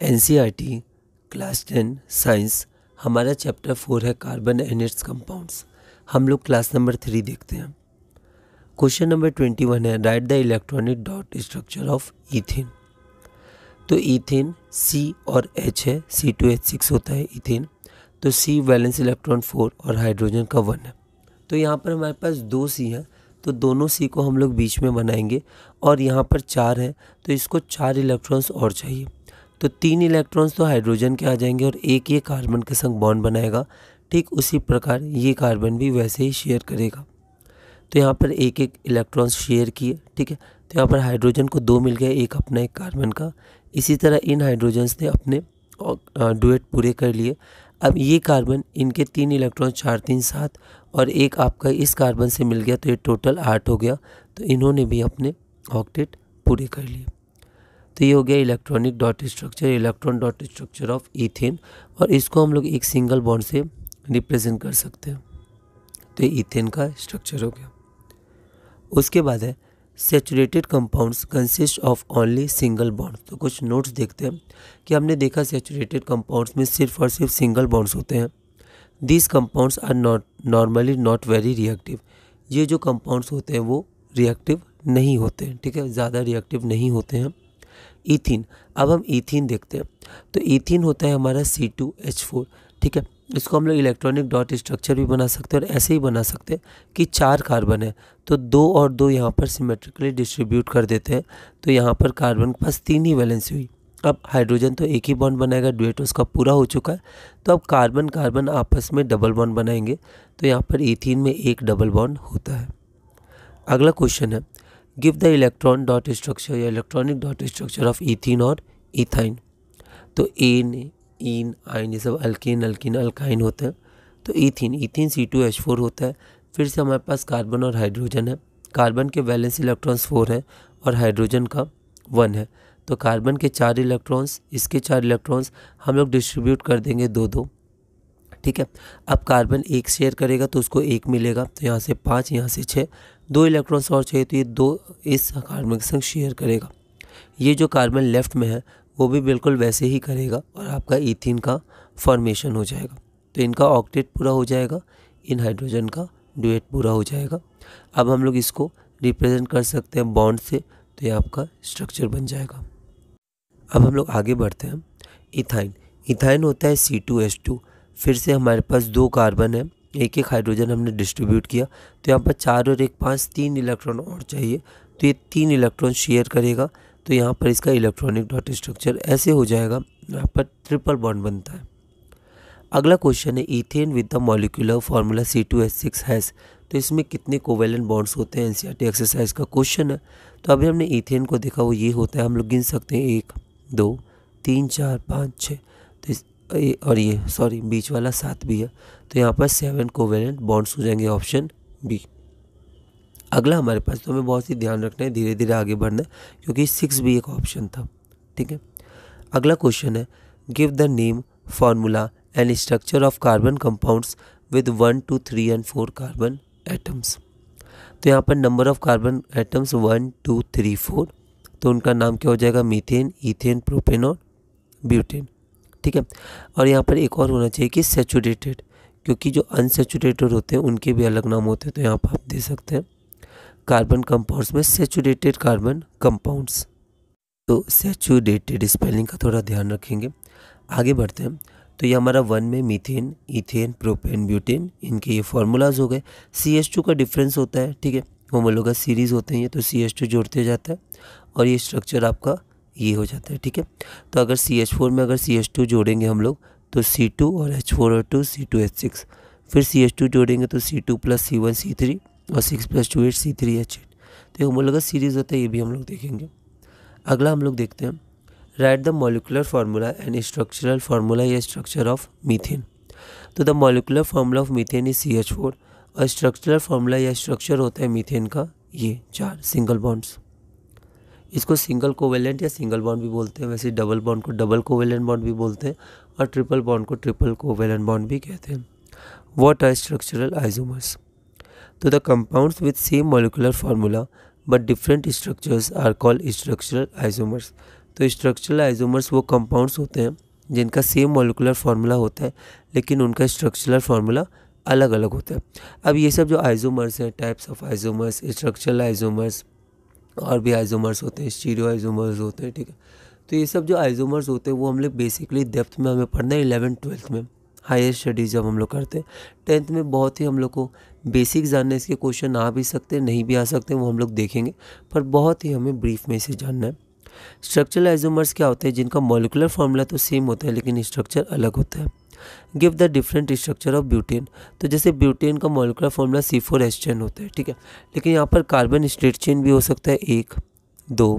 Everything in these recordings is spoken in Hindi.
NCERT क्लास 10 साइंस, हमारा चैप्टर 4 है कार्बन एंड इट्स कंपाउंड्स। हम लोग क्लास नंबर 3 देखते हैं। क्वेश्चन नंबर 21 है, right the electronic dot structure of ethane. तो ईथेन C और H है, C2H6 होता है ईथेन। तो C वैलेंस इलेक्ट्रॉन 4 और हाइड्रोजन का 1 है। तो यहाँ पर हमारे पास 2 C हैं, तो दोनों C को हम लोग बीच में बनाएंगे। और यहाँ पर 4 है, तो इसको 4 इलेक्ट्रॉन्स और चाहिए। तो 3 इलेक्ट्रॉन्स तो हाइड्रोजन के आ जाएंगे और एक ये कार्बन के संग बॉन्ड बनाएगा। ठीक उसी प्रकार ये कार्बन भी वैसे ही शेयर करेगा। तो यहाँ पर एक एक इलेक्ट्रॉन्स शेयर किए, ठीक है। तो यहाँ पर हाइड्रोजन को 2 मिल गए, एक अपना एक कार्बन का। इसी तरह इन हाइड्रोजन्स ने अपने डुएट पूरे कर लिए। अब ये कार्बन, इनके 3 इलेक्ट्रॉन 4 3 7 और एक आपका इस कार्बन से मिल गया, तो ये टोटल 8 हो गया। तो इन्होंने भी अपने ऑक्टेट पूरे कर लिए। तो ये हो गया electronic dot structure, electron dot structure of ethane. और इसको हम लोग एक सिंगल बॉन्ड से रिप्रेजेंट कर सकते हैं। तो ये ईथेन का स्ट्रक्चर हो गया। उसके बाद है saturated compounds consist of only single bond. तो कुछ नोट्स देखते हैं कि हमने देखा सैचुरेटेड कंपाउंड्स में सिर्फ और सिर्फ सिंगल बॉन्ड्स होते हैं। These compounds are normally not very reactive. ये जो कंपाउंड्स होते हैं वो रिएक्टिव नहीं होते हैं, ठीक है, ज़्यादा रिएक्टिव नहीं होते हैं। ईथीन, अब हम ईथीन देखते हैं। तो ईथीन होता है हमारा C2H4, ठीक है। इसको हम लोग इलेक्ट्रॉनिक डॉट स्ट्रक्चर भी बना सकते हैं और ऐसे ही बना सकते हैं कि 4 कार्बन है, तो 2 और 2 यहाँ पर सिमेट्रिकली डिस्ट्रीब्यूट कर देते हैं। तो यहाँ पर कार्बन के पास 3 ही वैलेंसी हुई। अब हाइड्रोजन तो एक ही बॉन्ड बनाएगा, डुएट उसका पूरा हो चुका है। तो अब कार्बन कार्बन आपस में डबल बॉन्ड बनाएंगे। तो यहाँ पर ईथीन में एक डबल बॉन्ड होता है। अगला क्वेश्चन है, give the electron dot structure या electronic dot structure of ethene और इथाइन। तो एन, इन, आइन ये सब अल्केन अल्किन अल्काइन होते हैं। तो ईथीन C2H4 होता है। फिर से हमारे पास कार्बन और हाइड्रोजन है। कार्बन के वैलेंस इलेक्ट्रॉन्स 4 हैं और हाइड्रोजन का 1 है। तो कार्बन के 4 इलेक्ट्रॉन्स, इसके 4 इलेक्ट्रॉन्स हम लोग डिस्ट्रीब्यूट कर देंगे 2-2, ठीक है। अब कार्बन एक शेयर करेगा तो उसको 1 मिलेगा। तो यहाँ से 5, यहाँ से 6, 2 इलेक्ट्रॉन्स और चाहिए, तो ये 2 इस कार्बन के संग शेयर करेगा। ये जो कार्बन लेफ्ट में है वो भी बिल्कुल वैसे ही करेगा और आपका ईथीन का फॉर्मेशन हो जाएगा। तो इनका ऑक्टेट पूरा हो जाएगा, इन हाइड्रोजन का डुएट पूरा हो जाएगा। अब हम लोग इसको रिप्रेजेंट कर सकते हैं बॉन्ड से, तो ये आपका स्ट्रक्चर बन जाएगा। अब हम लोग आगे बढ़ते हैं। इथाइन, इथाइन होता है C2H2। फिर से हमारे पास 2 कार्बन है, एक एक हाइड्रोजन हमने डिस्ट्रीब्यूट किया। तो यहाँ पर 4 और 1 5, 3 इलेक्ट्रॉन और चाहिए। तो ये 3 इलेक्ट्रॉन शेयर करेगा। तो यहाँ पर इसका इलेक्ट्रॉनिक डॉट स्ट्रक्चर ऐसे हो जाएगा, यहाँ पर ट्रिपल बॉन्ड बनता है। अगला क्वेश्चन है, ethane with the molecular formula C2H6 has. तो इसमें कितने कोवेलेंट बॉन्ड्स होते हैं, NCERT एक्सरसाइज का क्वेश्चन है। तो अभी हमने ईथेन को देखा, वो ये होता है, हम लोग गिन सकते हैं 1 2 3 4 5 6। तो और ये सॉरी बीच वाला 7 भी है। तो यहाँ पर 7 कोवेलेंट बॉन्ड्स हो जाएंगे, ऑप्शन बी। अगला हमारे पास, तो हमें बहुत ही ध्यान रखना है, धीरे धीरे आगे बढ़ना है, क्योंकि 6 भी एक ऑप्शन था, ठीक है। अगला क्वेश्चन है, give the name, formula and structure of carbon compounds with 1 2 3 and 4 carbon atoms. तो यहाँ पर नंबर ऑफ कार्बन एटम्स 1 2 3 4। तो उनका नाम क्या हो जाएगा, मीथेन, ईथेन, प्रोपेन और ब्यूटेन, ठीक है। और यहाँ पर एक और होना चाहिए कि सैचुरेटेड, क्योंकि जो अनसैचुरेटेड होते हैं उनके भी अलग नाम होते हैं। तो यहाँ पर आप दे सकते हैं कार्बन कंपाउंड्स में सैचुरेटेड कार्बन कंपाउंड्स। तो सैचुरेटेड स्पेलिंग का थोड़ा ध्यान रखेंगे। आगे बढ़ते हैं। तो ये हमारा 1 में मीथेन, ईथेन, प्रोपेन, ब्यूटेन, इनके ये फार्मूलाज हो गए। CH2 का डिफरेंस होता है, ठीक है, होमोलोगस सीरीज़ होते हैं ये, तो CH2 जोड़ते जाता है और ये स्ट्रक्चर आपका ये हो जाता है, ठीक है। तो अगर CH4 में अगर CH2 जोड़ेंगे हम लोग तो C2 और H4 और 2 C2H6। फिर CH2 जोड़ेंगे तो C2 + C1 C3 और 6 + 2 8 C3H8। तो ये होमोलोगस सीरीज़ होता है, ये भी हम लोग देखेंगे। अगला हम लोग देखते हैं, right the molecular formula and structural formula या स्ट्रक्चर ऑफ मीथेन। तो the molecular formula of methane is CH4 और स्ट्रक्चरल फार्मूला या स्ट्रक्चर होता है मीथेन का ये 4 सिंगल बॉन्ड्स। इसको सिंगल कोवेलेंट या सिंगल बॉन्ड भी बोलते हैं, वैसे डबल बॉन्ड को डबल कोवेलेंट बॉन्ड भी बोलते हैं और ट्रिपल बॉन्ड को ट्रिपल कोवेलेंट बॉन्ड भी कहते हैं। What are structural isomers. तो the compounds with same molecular formula but different structures are called structural isomers. तो स्ट्रक्चरल आइसोमर्स वो कंपाउंड्स होते हैं जिनका सेम मॉलिक्यूलर फार्मूला होता है लेकिन उनका स्ट्रक्चरल फार्मूला अलग अलग होता है। अब ये सब जो आइसोमर्स हैं, types of isomers, structural isomers, और भी आइसोमर्स होते हैं, स्टीरियो आइसोमर्स होते हैं, ठीक है। तो ये सब जो आइसोमर्स होते हैं वो हम लोग बेसिकली डेप्थ में हमें पढ़ना है 11th-12th में, हायर स्टडीज़ जब हम लोग करते हैं। 10th में बहुत ही हम लोग को बेसिक जानना है, इसके क्वेश्चन आ भी सकते हैं, नहीं भी आ सकते, वो हम लोग देखेंगे, पर बहुत ही हमें ब्रीफ में इसे जानना है। स्ट्रक्चरल आइसोमर्स क्या होते हैं? जिनका मॉलिक्यूलर फार्मूला तो सेम होता है लेकिन स्ट्रक्चर अलग होता है। Give the different structure of butane. तो जैसे ब्यूटेन का मॉलिक्यूलर फार्मूला C4H10 होता है, ठीक है, लेकिन यहाँ पर कार्बन स्ट्रेट चेन भी हो सकता है, 1 2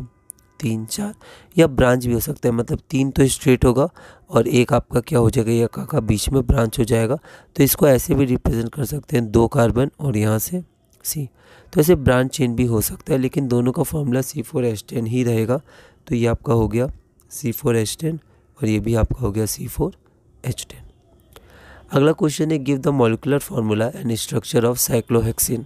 3 4, या ब्रांच भी हो सकता है, मतलब 3 तो स्ट्रेट होगा और एक आपका क्या हो जाएगा, या का बीच में ब्रांच हो जाएगा। तो इसको ऐसे भी रिप्रेजेंट कर सकते हैं, 2 कार्बन और यहाँ से C। तो ऐसे ब्रांच चेन भी हो सकता है, लेकिन दोनों का फॉर्मूला C4H10 ही रहेगा। तो ये आपका हो गया C4H10 और ये भी आपका हो गया C4H10। अगला क्वेश्चन है give the molecular formula and structure of cyclohexene.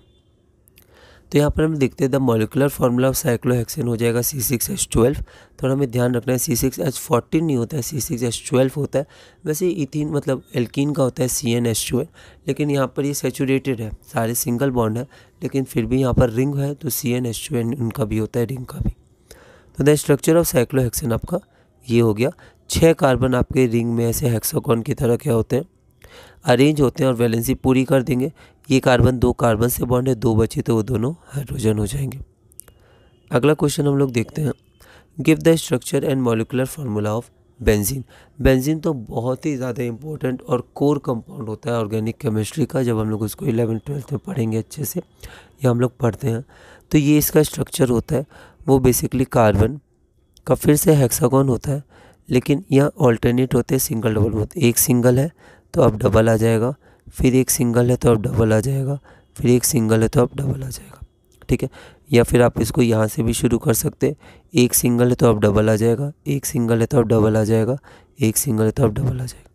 तो यहाँ पर हम देखते हैं the molecular formula of cyclohexene हो जाएगा C6H12। थोड़ा हमें ध्यान रखना है, C6H14 नहीं होता है, C6H12 होता है। वैसे इथीन मतलब एल्कीन का होता है CnH2, लेकिन यहाँ पर ये सैचुरेटेड है, सारे सिंगल बॉन्ड है, लेकिन फिर भी यहाँ पर रिंग है तो CnH2 उनका भी होता है, रिंग का भी। तो द स्ट्रक्चर ऑफ साइक्लोहेक्सिन आपका ये हो गया। 6 कार्बन आपके रिंग में ऐसे हेक्सागोन की तरह क्या होते हैं, अरेंज होते हैं और वैलेंसी पूरी कर देंगे। ये कार्बन 2 कार्बन से बॉन्ड है, 2 बचे तो वो दोनों हाइड्रोजन हो जाएंगे। अगला क्वेश्चन हम लोग देखते हैं give the structure and molecular formula of benzene. Benzene तो बहुत ही ज़्यादा इंपॉर्टेंट और कोर कंपाउंड होता है ऑर्गेनिक केमिस्ट्री का। जब हम लोग उसको 11th-12th में पढ़ेंगे अच्छे से, या हम लोग पढ़ते हैं, तो ये इसका स्ट्रक्चर होता है वो बेसिकली कार्बन का फिर से हेक्सागोन होता है, लेकिन यहाँ ऑल्टरनेट होते हैं, सिंगल डबल होते हैं। एक सिंगल है तो अब डबल आ जाएगा, फिर एक सिंगल है तो अब डबल आ जाएगा, फिर एक सिंगल है तो अब डबल आ जाएगा, ठीक है। या फिर आप इसको यहाँ से भी शुरू कर सकते हैं, एक सिंगल है तो अब डबल आ जाएगा, एक सिंगल है तो अब डबल आ जाएगा, एक सिंगल है तो अब डबल आ जाएगा।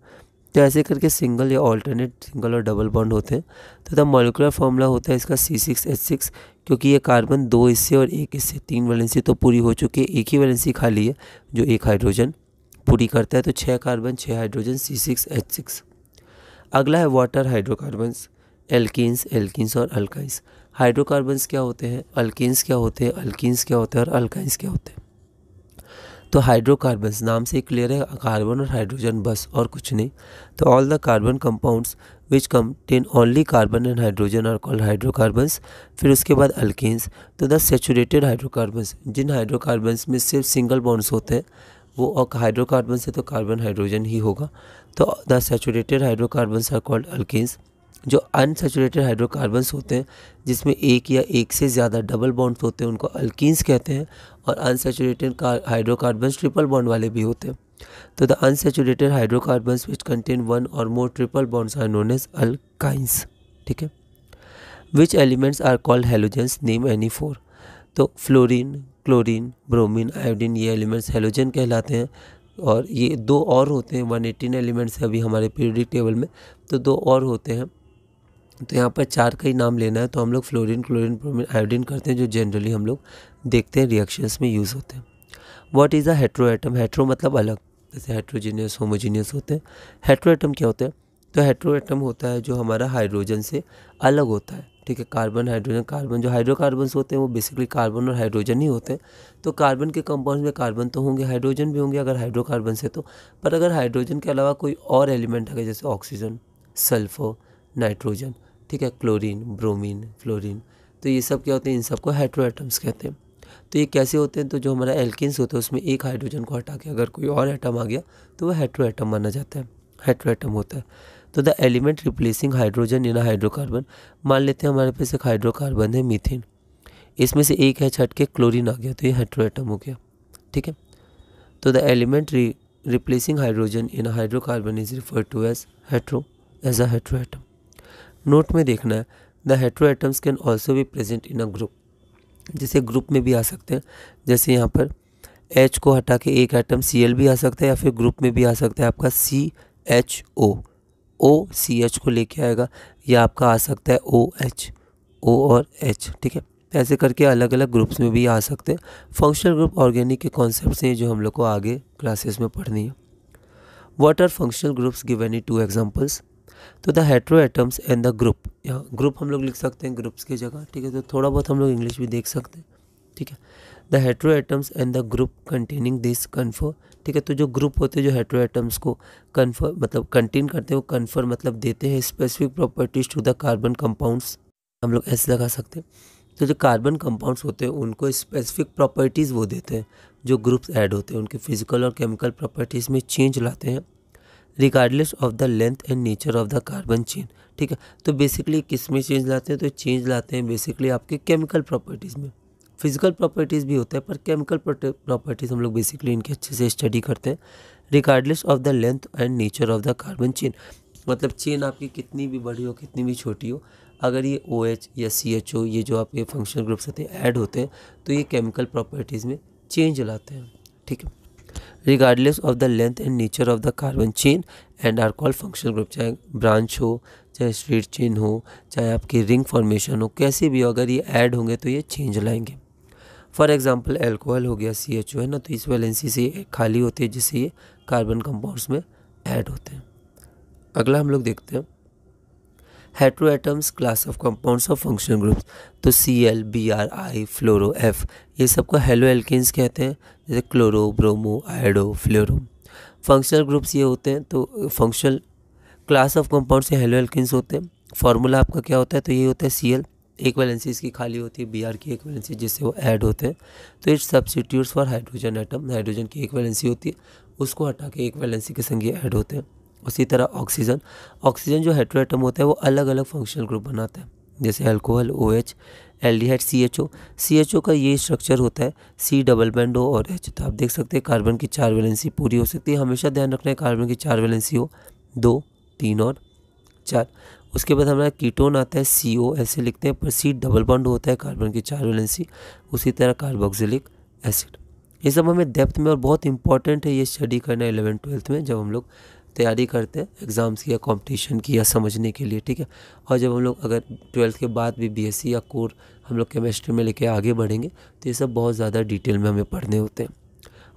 तो ऐसे करके सिंगल या ऑल्टरनेट सिंगल और डबल बॉन्ड होते हैं। तो द मॉलिक्यूलर फार्मूला होता है इसका C6H6, क्योंकि ये कार्बन 2 इससे और 1 इससे, 3 वैलेंसी तो पूरी हो चुकी है, एक ही वैलेंसी खाली है जो एक हाइड्रोजन पूरी करता है। तो 6 कार्बन 6 हाइड्रोजन C6H6। अगला है वाटर हाइड्रोकार्बन्स, एल्कीन्स, एल्कीन्स और अल्काइंस। हाइड्रोकार्बन्स क्या होते हैं, अल्कीन्स क्या होते हैं, अल्कीन्स क्या होते हैं और अल्काइंस क्या होते हैं। तो हाइड्रोकार्बन्स नाम से क्लियर है, कार्बन और हाइड्रोजन बस, और कुछ नहीं। तो all the carbon compounds which contain only carbon and hydrogen are called hydrocarbons. फिर उसके बाद अल्कीन्स, तो द सैचुरेटेड हाइड्रोकार्बन्स, जिन हाइड्रोकार्बन्स में सिर्फ सिंगल बॉन्ड्स होते हैं वो, और हाइड्रोकार्बन से तो कार्बन हाइड्रोजन ही होगा। तो the saturated hydrocarbons are called alkenes. जो अनसैचुरेटेड हाइड्रोकार्बन्स होते हैं जिसमें एक या एक से ज़्यादा डबल बॉन्ड्स होते हैं उनको अल्कीन्स कहते हैं, और अनसैचुरेटेड हाइड्रोकार्बन्स ट्रिपल बॉन्ड वाले भी होते हैं। तो the unsaturated hydrocarbons which contain 1 और more triple bonds are known as alkynes, ठीक है। Which elements are called halogens, name any 4। तो फ्लोरीन, क्लोरीन, ब्रोमीन, आयोडीन, ये एलिमेंट्स हेलोजन कहलाते हैं। और ये 2 और होते हैं, 118 एलिमेंट्स है अभी हमारे पीरियोडिक टेबल में, तो 2 और होते हैं। तो यहाँ पर 4 का ही नाम लेना है, तो हम लोग फ्लोरीन, क्लोरीन, ब्रोमीन, आयोडीन करते हैं, जो जनरली हम लोग देखते हैं रिएक्शंस में यूज़ होते हैं। What is a hetero atom? Hetero मतलब अलग, जैसे हेट्रोजीनियस, होमोजीनियस होते हैं। हेट्रो एटम क्या होता है? तो हेट्रो एटम होता है जो हमारा हाइड्रोजन से अलग होता है, ठीक है। कार्बन, हाइड्रोजन, कार्बन, जो हाइड्रोकार्बन्स होते हैं वो बेसिकली कार्बन और हाइड्रोजन ही होते हैं। तो कार्बन के कंपाउंड्स में कार्बन तो होंगे, हाइड्रोजन भी होंगे अगर हाइड्रोकार्बन से, तो पर अगर हाइड्रोजन के अलावा कोई और एलिमेंट है जैसे ऑक्सीजन, सल्फर, नाइट्रोजन, ठीक है, क्लोरीन, ब्रोमीन, फ्लोरीन, तो ये सब क्या होते हैं, इन सबको हेट्रो एटम्स कहते हैं। तो ये कैसे होते हैं? तो जो हमारा एल्किन्स होता है उसमें एक हाइड्रोजन को हटा के अगर कोई और एटम आ गया तो वह हेट्रो एटम माना जाता है, हेट्रो एटम होता है। तो the element replacing hydrogen in hydrocarbon, मान लेते हैं हमारे पास एक हाइड्रोकार्बन है मीथेन, इसमें से एक है छट के क्लोरीन आ गया तो ये हेट्रो एटम हो गया, ठीक है। तो the element replacing hydrogen in hydrocarbon is referred to as hetero, as a hetero atom. Note में देखना है the hetero atoms can also भी प्रेजेंट इन अ ग्रुप, जैसे ग्रुप में भी आ सकते हैं, जैसे यहाँ पर H को हटा के एक एटम Cl भी आ सकता है, या फिर ग्रुप में भी आ सकता है आपका CHO, OCH को लेके आएगा, या आपका आ सकता है OH, O और H, ठीक है। तो ऐसे करके अलग अलग ग्रुप्स में भी आ सकते हैं। फंक्शनल ग्रुप ऑर्गेनिक के कॉन्सेप्ट्स हैं जो हम लोग को आगे क्लासेस में पढ़नी है। What are functional groups, give any 2 examples. तो the hetero atoms and the group, यहाँ ग्रुप हम लोग लिख सकते हैं ग्रुप्स की जगह, ठीक है। तो थोड़ा बहुत हम लोग इंग्लिश भी देख सकते हैं, ठीक है। The hetero atoms and the group containing this confer, ठीक है। तो जो ग्रुप होते हैं जो हेटेरो एटम्स को कन्फर मतलब कंटेन करते हैं, वो कन्फर मतलब देते हैं specific properties to the carbon compounds, हम लोग ऐसे लगा सकते हैं। तो जो कार्बन कंपाउंड्स होते हैं उनको स्पेसिफिक प्रॉपर्टीज़ वो देते हैं, जो ग्रुप्स ऐड होते हैं उनके फिजिकल और केमिकल प्रॉपर्टीज़ में चेंज लाते हैं regardless of the length and nature of the carbon chain, ठीक है। तो बेसिकली किस में चेंज लाते हैं, तो चेंज लाते हैं बेसिकली आपके केमिकल प्रॉपर्टीज़ में। फिजिकल प्रॉपर्टीज़ भी होता है पर केमिकल प्रॉपर्टीज़ हम लोग बेसिकली इनके अच्छे से स्टडी करते हैं। Regardless of the length and nature of the carbon chain, मतलब चेन आपकी कितनी भी बड़ी हो कितनी भी छोटी हो, अगर ये OH या CHO ये जो आपके फंक्शनल ग्रुप्स होते हैं ऐड होते हैं तो ये केमिकल प्रॉपर्टीज़ में चेंज लाते हैं, ठीक है। Regardless of the length and nature of the carbon chain and are called functional group, चाहे ब्रांच हो चाहे स्ट्रेट चेन हो चाहे आपकी रिंग फॉर्मेशन हो, कैसे भी हो अगर ये ऐड होंगे तो ये चेंज लाएंगे। फॉर एग्जांपल अल्कोहल हो गया CHO है ना, तो इस वैलेंसी से ये खाली होती है जिससे ये कार्बन कंपाउंड्स में ऐड होते हैं। अगला हम लोग देखते हैं hetero atoms class of compounds of functional groups. तो Cl, Br, I, fluoro, F ये सबको हेलो एल्केन्स कहते हैं, जैसे क्लोरो, ब्रोमो, आयोडो, फ्लोरो। फंक्शनल ग्रुप्स ये होते हैं, तो फंक्शनल क्लास ऑफ कंपाउंड्स से हेलो एल्केन्स होते हैं। फार्मूला आपका क्या होता है, तो ये होता है Cl, एक वैलेंसी इसकी खाली होती है, Br की एक वैलेंसी जिससे वो ऐड होते हैं, तो it substitutes for hydrogen atom, hydrogen की एक वैलेंसी होती है उसको हटा के एक वैलेंसी के संग ये ऐड होते हैं। उसी तरह ऑक्सीजन, ऑक्सीजन जो हेटेरो एटम होता है वो अलग अलग फंक्शनल ग्रुप बनाता है, जैसे अल्कोहल OH, एल्डिहाइड CHO का ये स्ट्रक्चर होता है C डबल बॉन्ड O और H। तो आप देख सकते हैं कार्बन की 4 वैलेंसी पूरी हो सकती है, हमेशा ध्यान रखना है कार्बन की 4 वैलेंसी हो, 2, 3 और 4। उसके बाद हमारा कीटोन आता है CO, ऐसे लिखते हैं पर C डबल बॉन्ड होता है कार्बन की 4 वैलेंसी। उसी तरह कार्बोक्सिलिक एसिड, ये सब हमें डेप्थ में और बहुत इंपॉर्टेंट है ये स्टडी करना 11th-12th में जब हम लोग तैयारी करते हैं एग्ज़ाम्स की या कंपटीशन की या समझने के लिए, ठीक है। और जब हम लोग अगर 12th के बाद भी BSc या कोर हम लोग केमिस्ट्री में लेके आगे बढ़ेंगे तो ये सब बहुत ज़्यादा डिटेल में हमें पढ़ने होते हैं।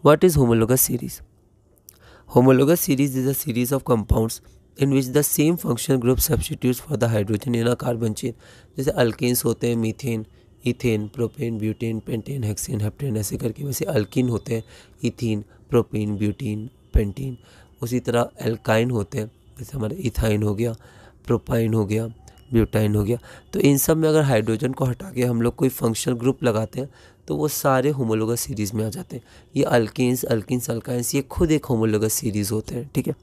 What is homologous series? Homologous series is a series of compounds in which the same functional group substitutes for the hydrogen in a carbon chain. जैसे अल्केन्स होते हैं methane, ethane, propane, butane, pentane, hexane, heptane, ऐसे करके। वैसे अल्किन होते हैं इथीन, प्रोपेन, ब्यूटीन, पेंटीन। उसी तरह एल्काइन होते हैं, जैसे हमारे इथाइन हो गया, प्रोपाइन हो गया, ब्यूटाइन हो गया। तो इन सब में अगर हाइड्रोजन को हटा के हम लोग कोई फंक्शनल ग्रुप लगाते हैं तो वो सारे होमोलोगस सीरीज़ में आ जाते हैं। ये अल्केन्स, अल्काइंस ये खुद एक होमोलोगस सीरीज़ होते हैं, ठीक है।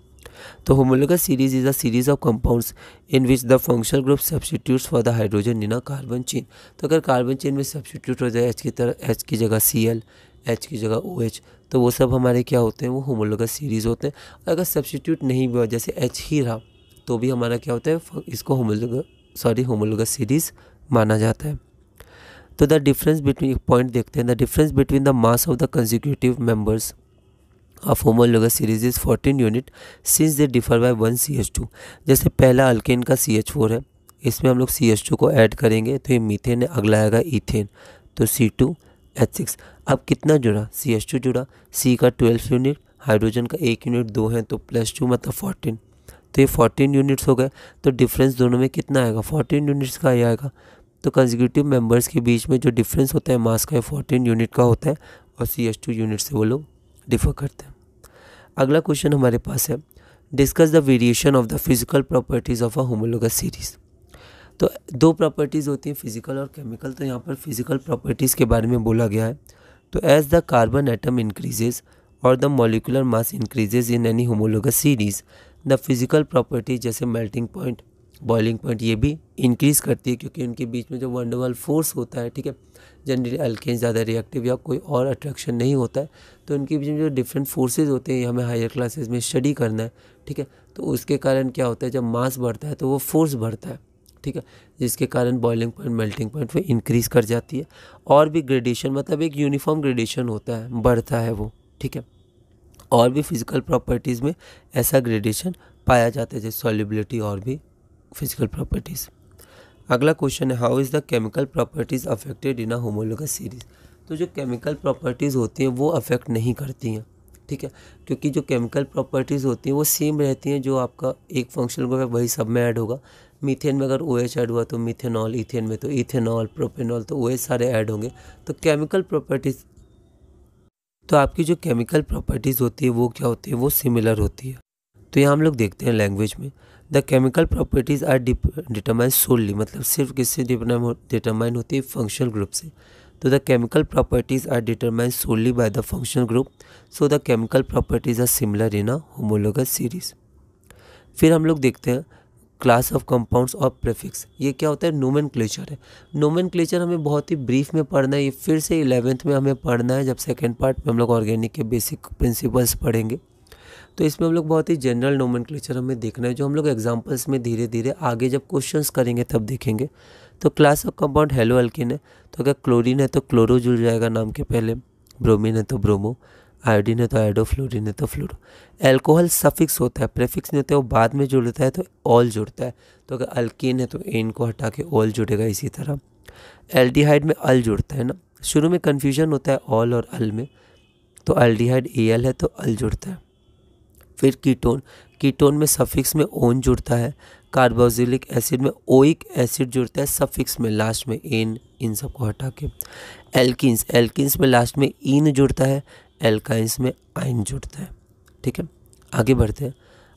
तो homologous series is a series of compounds in which the functional group substitutes for the hydrogen in a carbon chain. तो अगर कार्बन चेन में सब्स्टिट्यूट हो जाए H की जगह Cl, H की जगह OH, तो वो सब हमारे क्या होते हैं, वो होमोलोगस सीरीज़ होते हैं। अगर सब्स्टिट्यूट नहीं भी हुआ जैसे H ही रहा तो भी हमारा क्या होता है, इसको होमोलोगस सीरीज़ माना जाता है। तो द डिफरेंस बिटवीन, एक पॉइंट देखते हैं, the difference between the mass of the consecutive members of homologous series is 14 unit since they differ by 1 CH2। जैसे पहला अल्केन का CH4 है, इसमें हम लोग CH2 को ऐड करेंगे तो ये मीथेन है, अगला आएगा इथेन, तो C2H6। अब कितना जुड़ा, CH2 जुड़ा, C का 12 यूनिट, हाइड्रोजन का 1 यूनिट, 2 हैं तो +2 मतलब 14, तो ये 14 यूनिट्स हो गए। तो डिफरेंस दोनों में कितना आएगा, 14 यूनिट्स का ही आएगा। तो कंसेक्यूटिव मेंबर्स के बीच में जो डिफरेंस होता है मास का 14 यूनिट का होता है और CH2 यूनिट से वो लोग डिफर करते हैं। अगला क्वेश्चन हमारे पास है, discuss the variation of the physical properties of a homologous series. तो 2 प्रॉपर्टीज़ होती हैं फिजिकल और केमिकल, तो यहाँ पर फिजिकल प्रॉपर्टीज़ के बारे में बोला गया है। तो as the carbon atom increases और the molecular mass increases in any homologous series, the physical properties जैसे मेल्टिंग पॉइंट, बॉइलिंग पॉइंट ये भी इंक्रीज़ करती है, क्योंकि उनके बीच में जो वन डबल फोर्स होता है, ठीक है, जनरली अल्केन ज़्यादा रिएक्टिव या कोई और अट्रैक्शन नहीं होता है, तो उनके बीच में जो डिफरेंट फोर्सेज होते हैं ये हमें हायर क्लासेस में स्टडी करना है, ठीक है। तो उसके कारण क्या होता है, जब मास बढ़ता है तो वो फोर्स बढ़ता है, ठीक है, जिसके कारण बॉइलिंग पॉइंट, मेल्टिंग पॉइंट वो इंक्रीज़ कर जाती है। और भी ग्रेडेशन, मतलब एक यूनिफॉर्म ग्रेडेशन होता है, बढ़ता है वो, ठीक है। और भी फिजिकल प्रॉपर्टीज़ में ऐसा ग्रेडेशन पाया जाता है, जैसे सॉल्युबिलिटी और भी फिजिकल प्रॉपर्टीज़। अगला क्वेश्चन है how is the chemical properties affected in a homologous series. तो जो केमिकल प्रॉपर्टीज़ होती हैं वो अफेक्ट नहीं करती हैं, ठीक है, क्योंकि जो केमिकल प्रॉपर्टीज़ होती हैं वो सेम रहती हैं, जो आपका एक फंक्शनल ग्रुप है वही सब में ऐड होगा। मीथेन में अगर OH ऐड हुआ तो मिथेनॉल, इथेन में तो इथेनॉल, प्रोपेनॉल, तो OH सारे ऐड होंगे। तो केमिकल प्रॉपर्टीज़, तो आपकी जो केमिकल प्रॉपर्टीज़ होती है वो क्या होती है, वो सिमिलर होती है। तो यहाँ हम लोग देखते हैं लैंग्वेज में, the chemical properties are determine solely, मतलब सिर्फ किससे डिटरमाइन होती है, फंक्शनल ग्रुप से। तो the chemical properties are determine solely by the functional group, so the chemical properties are similar in a homologous series. फिर हम लोग देखते हैं क्लास ऑफ कंपाउंड्स और प्रीफिक्स। ये क्या होता है, नोमेनक्लेचर है। नोमेनक्लेचर हमें बहुत ही ब्रीफ में पढ़ना है, ये फिर से 11th में हमें पढ़ना है, जब सेकेंड पार्ट में हम लोग ऑर्गेनिक के बेसिक प्रिंसिपल्स पढ़ेंगे। तो इसमें हम लोग बहुत ही जनरल नोमेनक्लेचर हमें देखना है, जो हम लोग एग्जांपल्स में धीरे धीरे आगे जब क्वेश्चंस करेंगे तब देखेंगे। तो class of compound hello alkene है, तो अगर क्लोरीन है तो क्लोरो जुड़ जाएगा नाम के पहले, ब्रोमीन है तो ब्रोमो, आयोडीन है तो आयोडो, फ्लोरीन है तो फ्लोरो। एल्कोहल सफिक्स होता है, प्रेफिक्स नहीं होता है, वो बाद में जुड़ता है तो ऑल जुड़ता है। तो अगर अल्कीन है तो एन को हटा के ऑल जुड़ेगा। इसी तरह एल्डिहाइड में अल जुड़ता है ना, शुरू में कन्फ्यूजन होता है ऑल और अल में, तो एल्डिहाइड AL है तो अल जुड़ता है। फिर कीटोन, कीटोन में सफिक्स में ओन जुड़ता है। कार्बोक्सिलिक एसिड में ओइक एसिड जुड़ता है सफिक्स में, लास्ट में एन, इन सबको हटा के। एल्किन्स, एल्किन्स में लास्ट में इन जुड़ता है, एल्काइंस में आइन जुड़ता है, ठीक है। आगे बढ़ते हैं।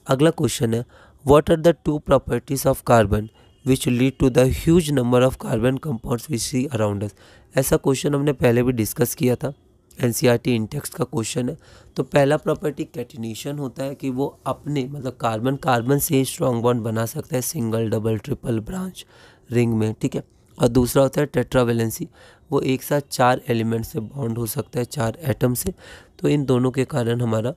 अगला क्वेश्चन है what are the two properties of carbon which lead to the huge number of carbon compounds which see around us. ऐसा क्वेश्चन हमने पहले भी डिस्कस किया था, NCERT इन टेक्स्ट का क्वेश्चन है। तो पहला प्रॉपर्टी कैटिनेशन होता है कि वो अपने मतलब कार्बन कार्बन से स्ट्रॉन्ग बॉन्ड बना सकता है, single, double, triple branch ring में, ठीक है। और दूसरा होता है टेट्रावेलेंसी, वो एक साथ 4 एलिमेंट से बॉन्ड हो सकता है, 4 एटम से। तो इन दोनों के कारण हमारा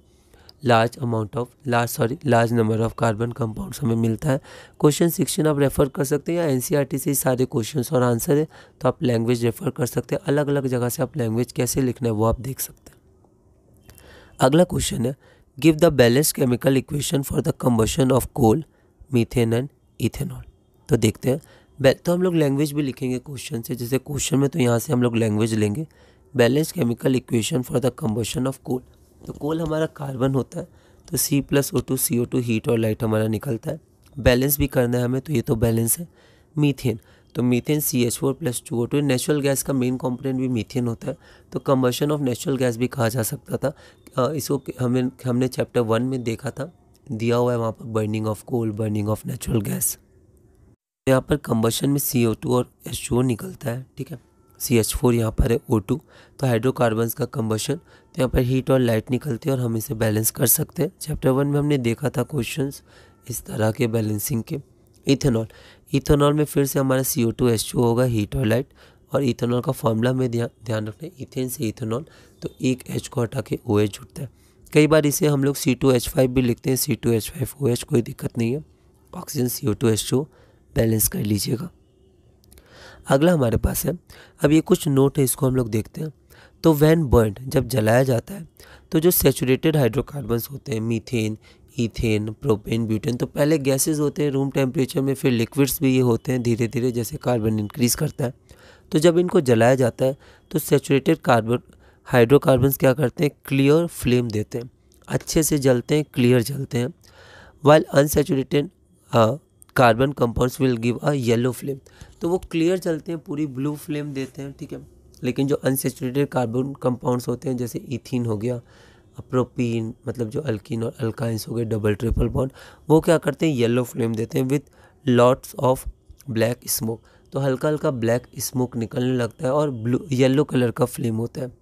large number of carbon compounds हमें मिलता है। क्वेश्चन 16 आप रेफ़र कर सकते हैं, या NCERT से ही सारे क्वेश्चंस और आंसर है, तो आप लैंग्वेज रेफ़र कर सकते हैं। अलग अलग जगह से आप लैंग्वेज कैसे लिखना है वो आप देख सकते हैं। अगला क्वेश्चन है give the balanced chemical equation for the combustion of coal, methane and ethanol. तो देखते हैं, तो हम लोग लैंग्वेज भी लिखेंगे क्वेश्चन से, जैसे क्वेश्चन में तो यहाँ से हम लोग लैंग्वेज लेंगे। Balanced chemical equation for the combustion of coal, तो कोल हमारा कार्बन होता है, तो C+O2 CO2 हीट और लाइट हमारा निकलता है। बैलेंस भी करना है हमें, तो ये तो बैलेंस है। मीथेन, तो मीथेन CH4+2O2, नेचुरल गैस का मेन कंपोनेंट भी मीथेन होता है, तो कंबशन ऑफ नेचुरल गैस भी कहा जा सकता था। इसको हमने चैप्टर 1 में देखा था, दिया हुआ है वहाँ पर burning of coal, burning of natural gas. यहाँ पर कंबशन में CO2 और H2O निकलता है, ठीक है। CH4 यहाँ पर है O2, तो हाइड्रोकार्बन्स का कंबशन, तो यहाँ पर हीट और लाइट निकलती है और हम इसे बैलेंस कर सकते हैं। चैप्टर 1 में हमने देखा था क्वेश्चंस इस तरह के बैलेंसिंग के। इथेनॉल, इथेनॉल में फिर से हमारा CO2 H2O होगा, हीट और लाइट, और इथेनॉल का फॉर्मूला में ध्यान रखना है, इथेन से इथेनॉल, तो एक H को हटा के OH जुड़ता है। कई बार इसे हम लोग C2H5 भी लिखते हैं, C2H5OH, कोई दिक्कत नहीं है। ऑक्सीजन CO2 H2O बैलेंस कर लीजिएगा। अगला हमारे पास है, अब ये कुछ नोट है, इसको हम लोग देखते हैं। तो व्हेन बर्न्ड, जब जलाया जाता है, तो जो सैचुरेटेड हाइड्रोकार्बन्स होते हैं, मीथेन, ईथेन, प्रोपेन, ब्यूटेन, तो पहले गैसेस होते हैं रूम टेम्परेचर में, फिर लिक्विड्स भी ये होते हैं धीरे धीरे जैसे कार्बन इंक्रीज़ करता है। तो जब इनको जलाया जाता है तो सैचुरेटेड हाइड्रोकार्बन्स क्या करते हैं, क्लियर फ्लेम देते हैं, अच्छे से जलते हैं, क्लियर जलते हैं। While unsaturated carbon compounds will give a yellow flame, तो वो क्लियर जलते हैं, पूरी ब्लू फ्लेम देते हैं, ठीक है। लेकिन जो अनसैचुरेटेड कार्बन कंपाउंड्स होते हैं, जैसे इथीन हो गया, प्रोपीन, मतलब जो अल्कीन और अल्काइंस हो गए, डबल ट्रिपल बॉन्ड, वो क्या करते हैं, येलो फ्लेम देते हैं with lots of black smoke, तो हल्का हल्का ब्लैक स्मोक निकलने लगता है और ब्लू येलो कलर का फ्लेम होता है।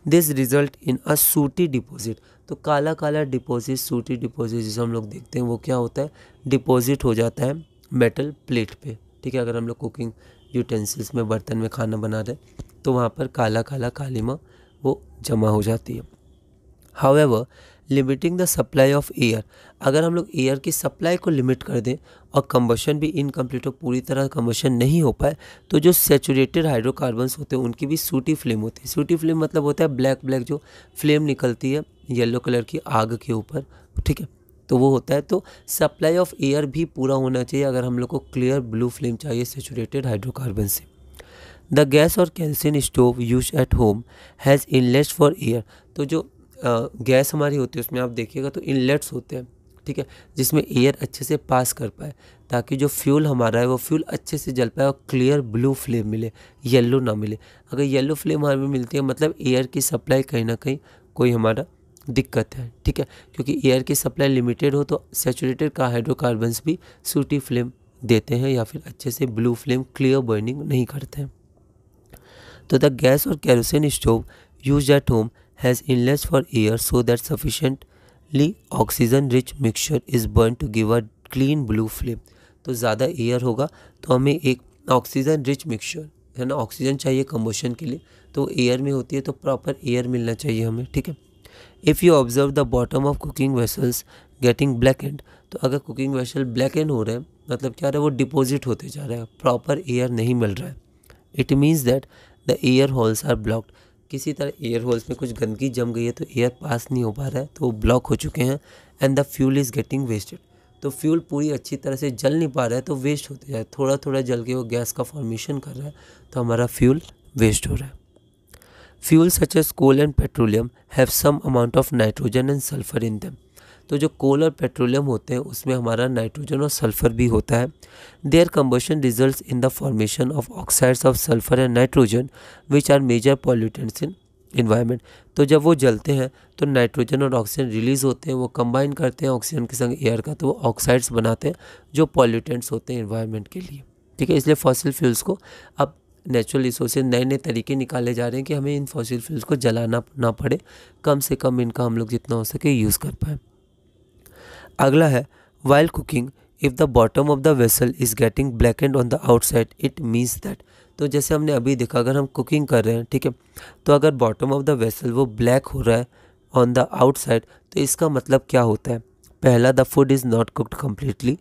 दिस रिजल्ट इन अ सूटी डिपॉजिट, तो काला काला डिपॉजिट, सूटी डिपॉजिट जिसे हम लोग देखते हैं, वो क्या होता है, डिपॉजिट हो जाता है मेटल प्लेट पे, ठीक है। अगर हम लोग कुकिंग यूटेंसिल्स में, बर्तन में खाना बना रहे तो वहाँ पर काला काला कालीमा वो जमा हो जाती है। However limiting the supply of air, अगर हम लोग एयर की सप्लाई को लिमिट कर दें और कंबशन भी इनकम्प्लीट हो, पूरी तरह कंबशन नहीं हो पाए, तो जो सैचुरेटेड हाइड्रोकार्बन्स होते हैं उनकी भी सूटी फ्लेम होती है। सूटी फ्लेम मतलब होता है ब्लैक ब्लैक जो फ्लेम निकलती है येलो कलर की आग के ऊपर, ठीक है। तो वो होता है। तो सप्लाई ऑफ एयर भी पूरा होना चाहिए अगर हम लोग को क्लियर ब्लू फ्लेम चाहिए सैचुरेटेड हाइड्रोकार्बन से। द गैस और kerosene stove use at home has inlets for air. तो जो गैस हमारी होती है उसमें आप देखिएगा तो इनलेट्स होते हैं, ठीक है, जिसमें एयर अच्छे से पास कर पाए ताकि जो फ्यूल हमारा है वो फ्यूल अच्छे से जल पाए और क्लियर ब्लू फ्लेम मिले, येलो ना मिले। अगर येलो फ्लेम हमें मिलती है मतलब एयर की सप्लाई कहीं ना कहीं कोई हमारा दिक्कत है, ठीक है, क्योंकि एयर की सप्लाई लिमिटेड हो तो सैचुरेटेड का हाइड्रोकार्बन्स भी सूटी फ्लेम देते हैं या फिर अच्छे से ब्लू फ्लेम क्लियर बर्निंग नहीं करते हैं। तो द गैस और kerosene stove use at home has inlets for air so that sufficiently oxygen rich mixture is burn to give a clean blue flame. तो ज़्यादा एयर होगा तो हमें एक ऑक्सीजन रिच मिक्सचर है ना, ऑक्सीजन चाहिए कंबशन के लिए, तो एयर में होती है तो प्रॉपर एयर मिलना चाहिए हमें, ठीक है। If you observe the bottom of cooking vessels getting black and, तो अगर कुकिंग वेसल ब्लैक एंड हो रहा है मतलब क्या रहा है, वो डिपॉजिट होते जा रहा है, प्रॉपर एयर नहीं मिल रहा है। It means that the air holes are blocked, किसी तरह एयर होल्स में कुछ गंदगी जम गई है तो एयर पास नहीं हो पा रहा है, तो वो ब्लॉक हो चुके हैं। And the fuel is getting wasted, तो फ्यूल पूरी अच्छी तरह से जल नहीं पा रहा है तो वेस्ट होते जाए, थोड़ा थोड़ा जल के वो गैस का फॉर्मेशन कर रहा है तो हमारा फ्यूल वेस्ट हो रहा है। Fuel such as coal and petroleum have some amount of nitrogen and sulphur in them. तो जो कोल और पेट्रोलियम होते हैं उसमें हमारा नाइट्रोजन और सल्फर भी होता है। Their combustion results in the formation of oxides of sulphur and nitrogen which are major pollutants in environment. तो जब वो जलते हैं तो नाइट्रोजन और ऑक्सीजन रिलीज होते हैं, वो कंबाइन करते हैं ऑक्सीजन के संग एयर का, तो वो ऑक्साइड्स बनाते हैं जो पॉल्यूटेंट्स होते हैं इन्वायरमेंट के लिए, ठीक है। इसलिए फॉसिल फ्यूल्स को अब नेचुरल रिसोर्सेज नए नए तरीके निकाले जा रहे हैं कि हमें इन फॉसिल फ्यूल्स को जलाना ना पड़े, कम से कम इनका हम लोग जितना हो सके यूज़ कर पाएँ। अगला है while cooking if the bottom of the vessel is getting blackened on the outside it means that. तो जैसे हमने अभी देखा अगर हम कुकिंग कर रहे हैं, ठीक है, तो अगर बॉटम ऑफ द वेसल वो ब्लैक हो रहा है ऑन द आउटसाइड तो इसका मतलब क्या होता है। पहला, the food is not cooked completely,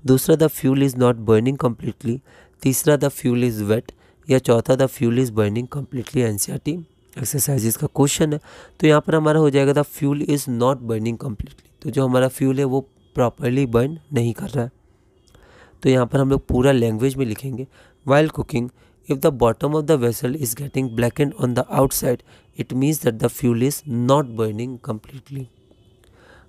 दूसरा the fuel is not burning completely, तीसरा द फ्यूल इज़ वेट, या चौथा the fuel is burning completely. NCERT exercises का क्वेश्चन है। तो यहाँ पर हमारा हो जाएगा the fuel is not burning completely, तो जो हमारा फ्यूल है वो प्रॉपरली बर्न नहीं कर रहा है। तो यहाँ पर हम लोग पूरा लैंग्वेज में लिखेंगे, while cooking if the bottom of the vessel is getting blackened on the outside it means that the fuel is not burning completely.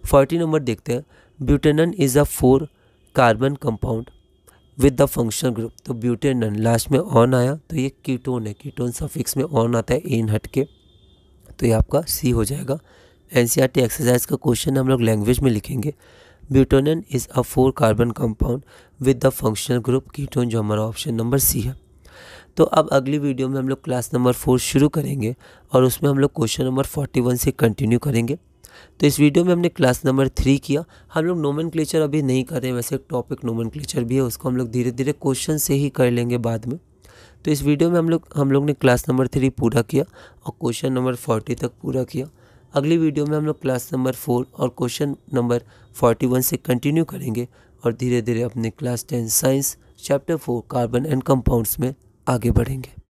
40 number देखते हैं। Butanone is a 4 carbon compound with the functional group. तो ब्यूटेनन लास्ट में ऑन आया तो ये कीटोन है, कीटोन सफिक्स में ऑन आता है एन हट के, तो ये आपका सी हो जाएगा। एनसीईआरटी एक्सरसाइज का क्वेश्चन हम लोग लैंग्वेज में लिखेंगे, butanone is a 4 carbon compound with the functional group ketone, जो हमारा ऑप्शन नंबर सी है। तो अब अगली वीडियो में हम लोग क्लास नंबर 4 शुरू करेंगे और उसमें हम लोग क्वेश्चन नंबर 41 से कंटिन्यू करेंगे। तो इस वीडियो में हमने क्लास नंबर 3 किया। हम लोग नोमेनक्लेचर अभी नहीं कर रहे हैं, वैसे एक टॉपिक नोमेनक्लेचर भी है, उसको हम लोग धीरे धीरे क्वेश्चन से ही कर लेंगे बाद में। तो इस वीडियो में हम लोग ने क्लास नंबर 3 पूरा किया और क्वेश्चन नंबर 40 तक पूरा किया। अगली वीडियो में हम लोग क्लास नंबर 4 और क्वेश्चन नंबर 41 से कंटिन्यू करेंगे और धीरे धीरे अपने class 10 science chapter 4 carbon and compounds में आगे बढ़ेंगे।